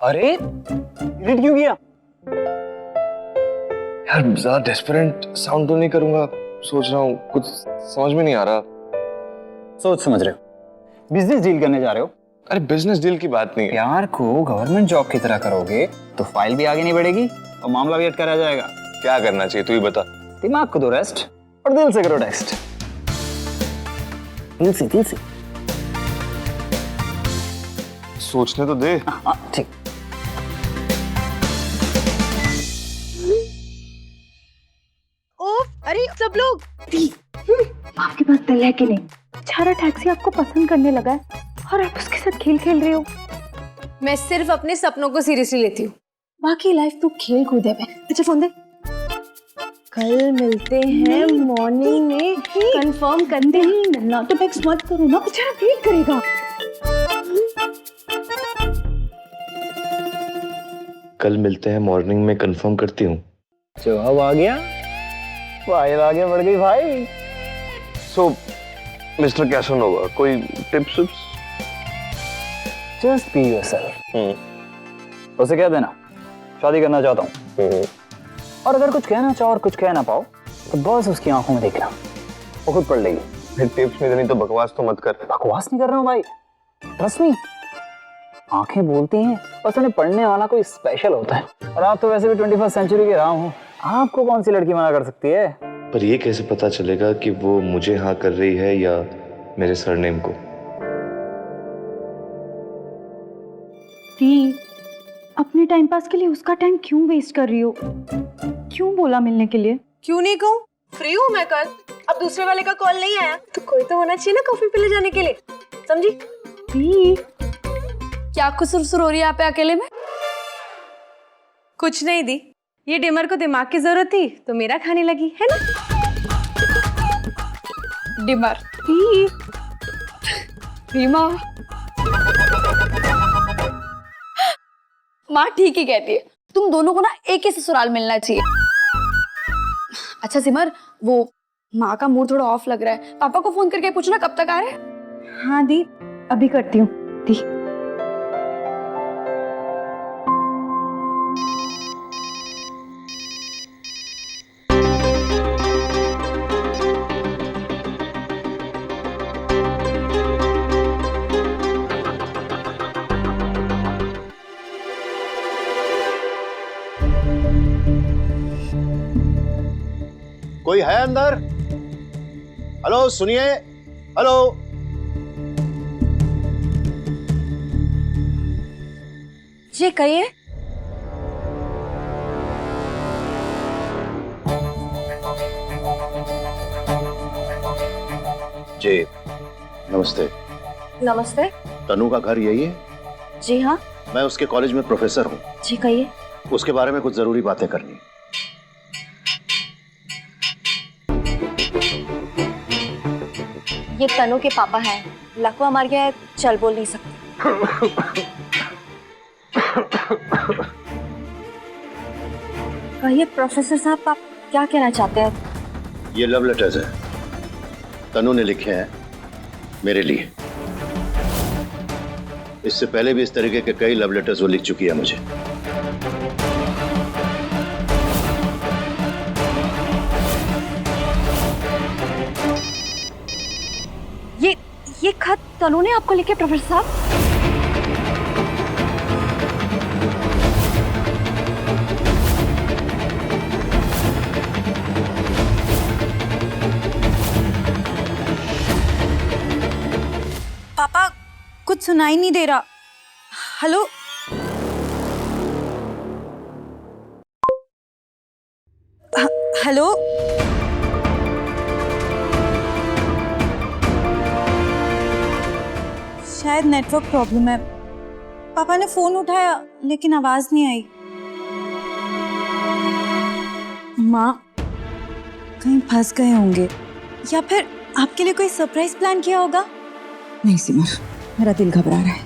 अरे डिलीट क्यों किया? यार ज्यादा डेस्परेट साउंड तो नहीं करूंगा, सोच रहा हूँ, कुछ समझ में नहीं आ रहा। सोच समझ रहे हो? बिजनेस डील करने जा रहे हो? अरे बिजनेस डील की बात नहीं है। प्यार को गवर्नमेंट जॉब की तरह करोगे तो फाइल भी आगे नहीं बढ़ेगी और मामला भी अटका रह जाएगा। क्या करना चाहिए तू ही बता। दिमाग को दो रेस्ट और दिल से करो टेस्ट। दिल से। सोचने तो दे। हाँ ठीक। अरे सब लोग आपके पास दिल है कि नहीं? बेचारा टैक्सी आपको पसंद करने लगा है और आप उसके साथ खेल खेल रहे हो। मैं सिर्फ अपने सपनों को सीरियसली लेती हूँ, बाकी लाइफ तो खेल कूद है। अच्छा फोन दे। कल मिलते हैं मॉर्निंग में, कंफर्म करते हैं। नॉट टेक्स्ट मत करो ना, बेचारा वेट करेगा। कल मिलते हैं मॉर्निंग में, कंफर्म करती हूँ। जवाब आ गया, फाइल आगे बढ़ गई भाई। सो मिस्टर कैसनोवा, कोई टिप्स? Just be yourself. उसे कह देना शादी करना चाहता हूँ, और अगर कुछ कहना चाहो और कुछ कह ना पाओ तो बस उसकी आंखों में देखना, वो खुद पढ़ लेगी। टिप्स नहीं देनी तो बकवास तो मत कर। बकवास नहीं कर रहा हूँ भाई, ट्रस्ट मी। आंखें बोलती हैं, बस उन्हें पढ़ने वाला कोई स्पेशल होता है। और आप तो वैसे भी 21st सेंचुरी के राम हो, आपको कौन सी लड़की मना कर सकती है? पर ये कैसे पता चलेगा कि वो मुझे हाँ कर रही है या मेरे सरनेम को? दी, अपने टाइम पास के लिए उसका टाइम क्यों वेस्ट कर रही हो? क्यों बोला मिलने के लिए? क्यों नहीं कहूँ, फ्री हूँ मैं कल। अब दूसरे वाले का कॉल नहीं आया तो कोई तो होना चाहिए ना कॉफी पीने जाने के लिए, समझी? दी, क्या कुछ सुरसुर हो रही है यहाँ पे अकेले में? कुछ नहीं दी, ये डिमर को दिमाग की जरूरत थी तो मेरा खाने लगी है ना। डिमर दी, रीमा, माँ ठीक ही कहती है, तुम दोनों को ना एक ही ससुराल मिलना चाहिए। अच्छा सिमर, वो माँ का मूड थोड़ा ऑफ लग रहा है, पापा को फोन करके पूछना कब तक आ रहे हैं। हाँ दी, अभी करती हूँ। दी, कोई है अंदर? हेलो सुनिए, हेलो। जी कहिए। जी नमस्ते। नमस्ते। तनु का घर यही है? जी हाँ। मैं उसके कॉलेज में प्रोफेसर हूँ। जी कहिए। उसके बारे में कुछ जरूरी बातें करनी। ये तनु के पापा हैं, लकवा मार गया है, चल बोल नहीं सकते। कहिए प्रोफेसर साहब, आप क्या कहना चाहते हैं? ये लव लेटर्स है, तनु ने लिखे हैं मेरे लिए। इससे पहले भी इस तरीके के कई लव लेटर्स वो लिख चुकी है मुझे। ये खत तनु ने आपको लिखे प्रोफेसर साहब? पापा कुछ सुनाई नहीं दे रहा। Hello, hello. शायद नेटवर्क प्रॉब्लम है। पापा ने फोन उठाया लेकिन आवाज नहीं आई। माँ कहीं फंस गए होंगे या फिर आपके लिए कोई सरप्राइज प्लान किया होगा। नहीं सिमर, मेरा दिल घबरा रहा है,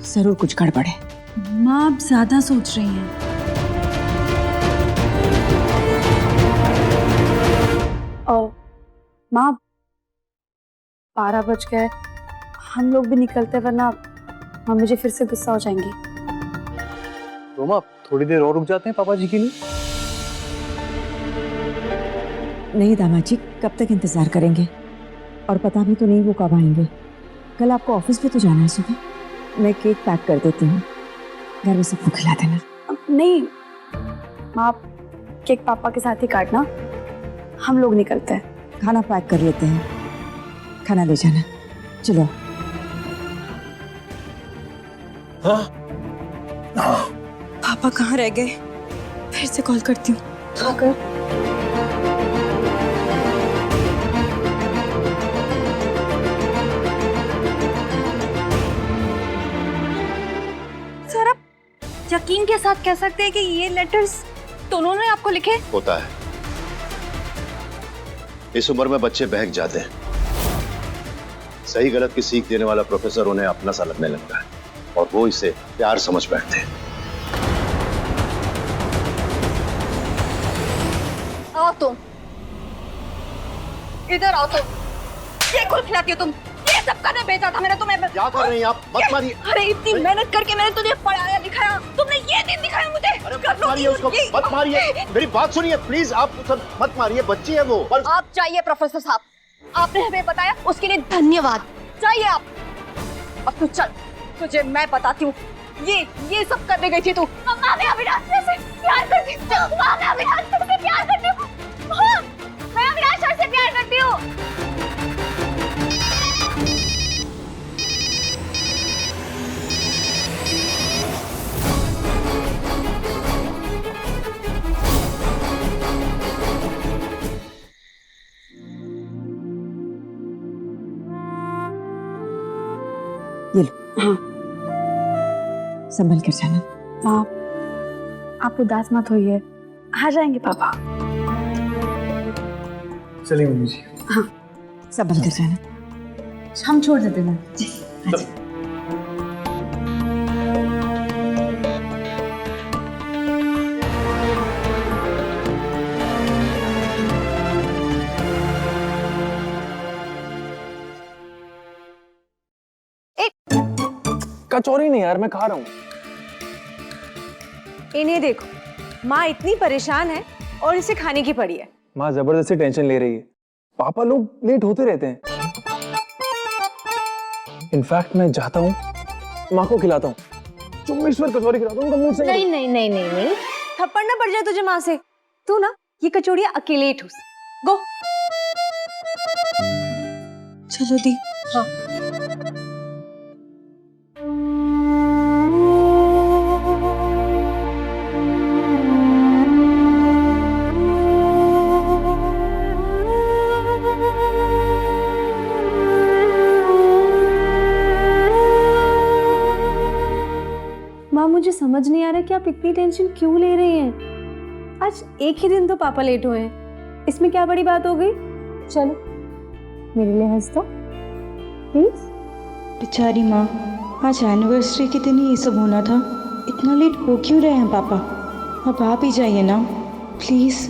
जरूर कुछ गड़बड़ है। माँ आप ज्यादा सोच रही हैं। माँ 12 बज गए, हम लोग भी निकलते वरना माँ मुझे फिर से गुस्सा हो जाएंगी। रोमा थोड़ी देर और रुक जाते हैं पापा जी के लिए। नहीं दामाद जी, कब तक इंतजार करेंगे? और पता भी तो नहीं वो कब आएंगे। कल आपको ऑफिस पे तो जाना है सुबह। मैं केक पैक कर देती हूँ, घर में सबको खिला देना। नहीं माँ, आप केक पापा के साथ ही काटना, हम लोग निकलते हैं। खाना पैक कर लेते हैं, खाना ले जाना। चलो। पापा कहाँ रह गए? फिर से कॉल करती हूँ। सर आप यकीन के साथ कह सकते हैं कि ये लेटर्स दोनों ने आपको लिखे? होता है, इस उम्र में बच्चे बहक जाते हैं। सही गलत की सीख देने वाला प्रोफेसर उन्हें अपना सा लगने लगता है और वो इसे प्यार समझ बैठते हैं। आओ तुम इधर आओ। तुम ये कुल खिलाती हो तुम? ये सब करने भेजा था मैंने तुम्हें। क्या कर रही हैं आप? मत मारिए। अरे इतनी मेहनत करके मैंने तुझे पढ़ाया लिखाया, तुमने ये दिन दिखाया मुझे। अरे मत मारिए उसको, मत मारिए। मेरी बात सुनिए प्लीज, आप उसे मत मारिए, बच्ची है वो। आप चाहिए प्रोफेसर साहब, आपने हमें बताया उसके लिए धन्यवाद। चाहिए आप। अब तू चल, तुझे मैं बताती हूँ ये सब करने गई थी तू। मैं अविनाश से प्यार करती हूँ। मैं अविनाश से प्यार करती हूँ। हाँ, मैं अविनाश से प्यार करती हूँ। ये लो। हाँ संभल कर जाना। आप उदास मत होइए, आ जाएंगे पापा। चलिए मम्मी जी। हाँ संभल कर जाना। हम छोड़ देते हैं। कचौरी नहीं यार, मैं खा रहा हूँ। इन्हें देखो, माँ इतनी परेशान है और इसे खाने की पड़ी है। माँ जबरदस्ती टेंशन ले रही है। पापा लोग लेट होते रहते हैं। इनफैक्ट मैं जाता हूँ, माँ को खिलाता हूँ, चुम्मेश्वर कचौरी खिलाता हूँ, उनका मूड सही। नहीं नहीं नहीं नहीं नहीं, थप्पड़ ना पड़ जाए तुझे माँ से। तू ना ये कचौड़ियाँ अकेले ठूस। गो। चलो दी। हाँ। माँ मुझे समझ नहीं आ रहा कि आप इतनी टेंशन क्यों ले रही हैं। आज एक ही दिन तो पापा लेट हुए हैं, इसमें क्या बड़ी बात हो गई। चलो मेरे लिए हंस दो प्लीज। बेचारी माँ, आज एनिवर्सरी के दिन ही ये सब होना था। इतना लेट हो क्यों रहे हैं पापा? अब आप ही जाइए ना प्लीज।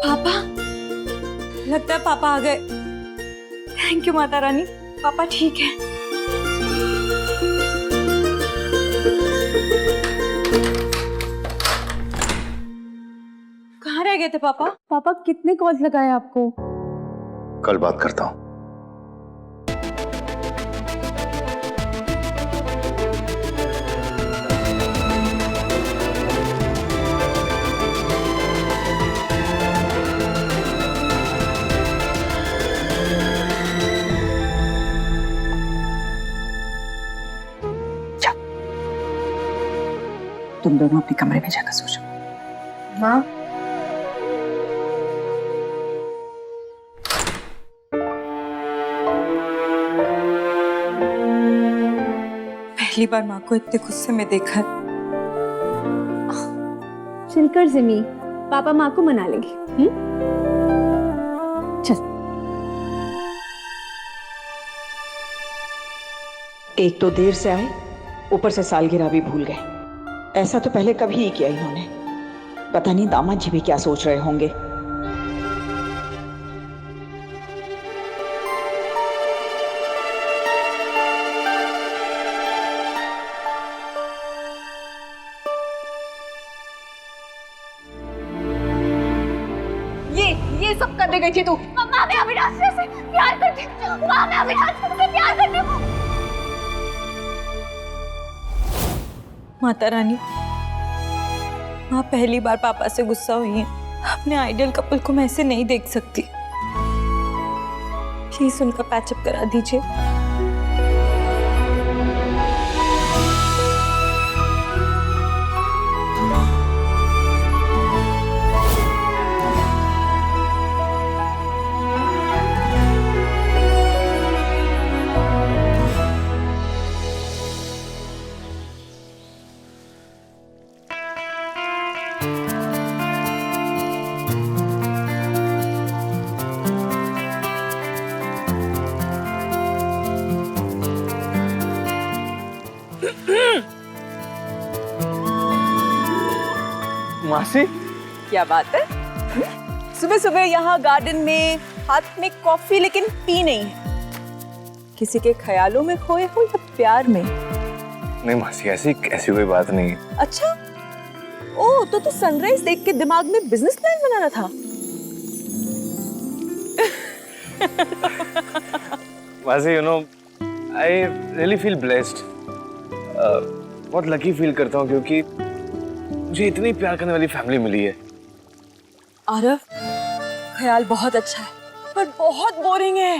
पापा, लगता है पापा आ गए। थैंक यू माता रानी, पापा ठीक है। कहाँ रह गए थे पापा? पापा कितने कॉल्स लगाए आपको? कल बात करता हूँ। तुम दोनों अपने कमरे में जाकर सो जाओ। माँ पहली बार माँ को इतने गुस्से में देखा है। चिलकर जिमी, पापा माँ को मना लेंगे। चल। एक तो देर से आए, ऊपर से सालगिरह भी भूल गए। ऐसा तो पहले कभी नहीं किया इन्होंने। पता नहीं दामाद जी भी क्या सोच रहे होंगे। ये सब करने गई थी तू? माँ मैं अविनाश से प्यार करती हूँ। माँ मैं अविनाश से प्यार करती हूँ। माता रानी, माँ पहली बार पापा से गुस्सा हुई है। अपने आइडियल कपल को मैं ऐसे नहीं देख सकती। प्लीज उनका पैचअप करा दीजिए। मासी, क्या बात है? सुबह सुबह यहाँ गार्डन में हाथ में कॉफी, लेकिन पी नहीं है। किसी के ख्यालों में खोए हो या प्यार में? नहीं मासी, ऐसी कोई बात नहीं है। अच्छा, ओ तो तू सनराइज देख के दिमाग में बिजनेस प्लान बना रहा था? मासी, you know I really feel blessed. बहुत लकी फील करता हूँ क्योंकि मुझे इतनी प्यार करने वाली फैमिली मिली है। आरव, ख्याल बहुत अच्छा है पर बहुत बोरिंग है।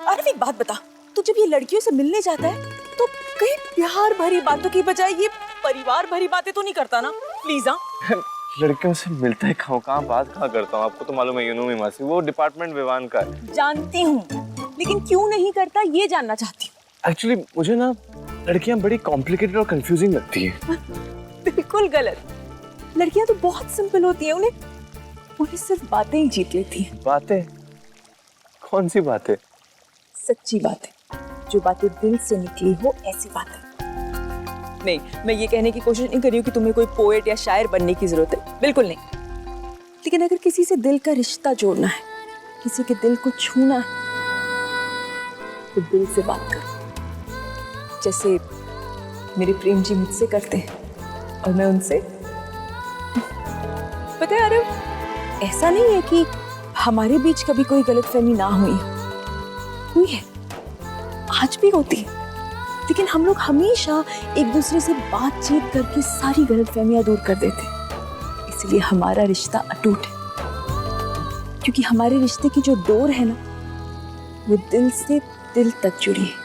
आरव एक बात बता, तू जब ये लड़कियों से मिलने जाता है तो कहीं प्यार भरी बातों की बजाय ये परिवार भरी बातें तो नहीं करता ना? प्लीज। हाँ, लड़कियों से मिलता है कहाँ बात करता हूँ। आपको तो मालूम है, यू नो मी मासी, वो डिपार्टमेंट विवान का है। जानती हूँ, लेकिन क्यों नहीं करता ये जानना चाहती हूँ। एक्चुअली मुझे ना लड़कियां बड़ी कॉम्प्लिकेटेड और कंफ्यूजिंग लगती हैं। बिल्कुल गलत। लड़कियां तो बहुत सिंपल होती हैं, उन्हें सिर्फ बातें ही जीत लेती हैं। बातें? कौन सी बातें? सच्ची बातें, जो बातें दिल से निकली हो, ऐसी बातें। नहीं, मैं ये कहने की कोशिश नहीं कर रही हूँ कि तुम्हें कोई पोएट या शायर बनने की जरूरत है, बिल्कुल नहीं। लेकिन अगर किसी से दिल का रिश्ता जोड़ना है, किसी के दिल को छूना है, तो दिल से बात करो, जैसे मेरे प्रेम जी मुझसे करते हैं और मैं उनसे। पता है अरब, ऐसा नहीं है कि हमारे बीच कभी कोई गलतफहमी ना हुई है, आज भी होती है, लेकिन हम लोग हमेशा एक दूसरे से बातचीत करके सारी गलतफहमियां दूर कर देते हैं। इसलिए हमारा रिश्ता अटूट है, क्योंकि हमारे रिश्ते की जो डोर है ना, वो दिल से दिल तक जुड़ी है।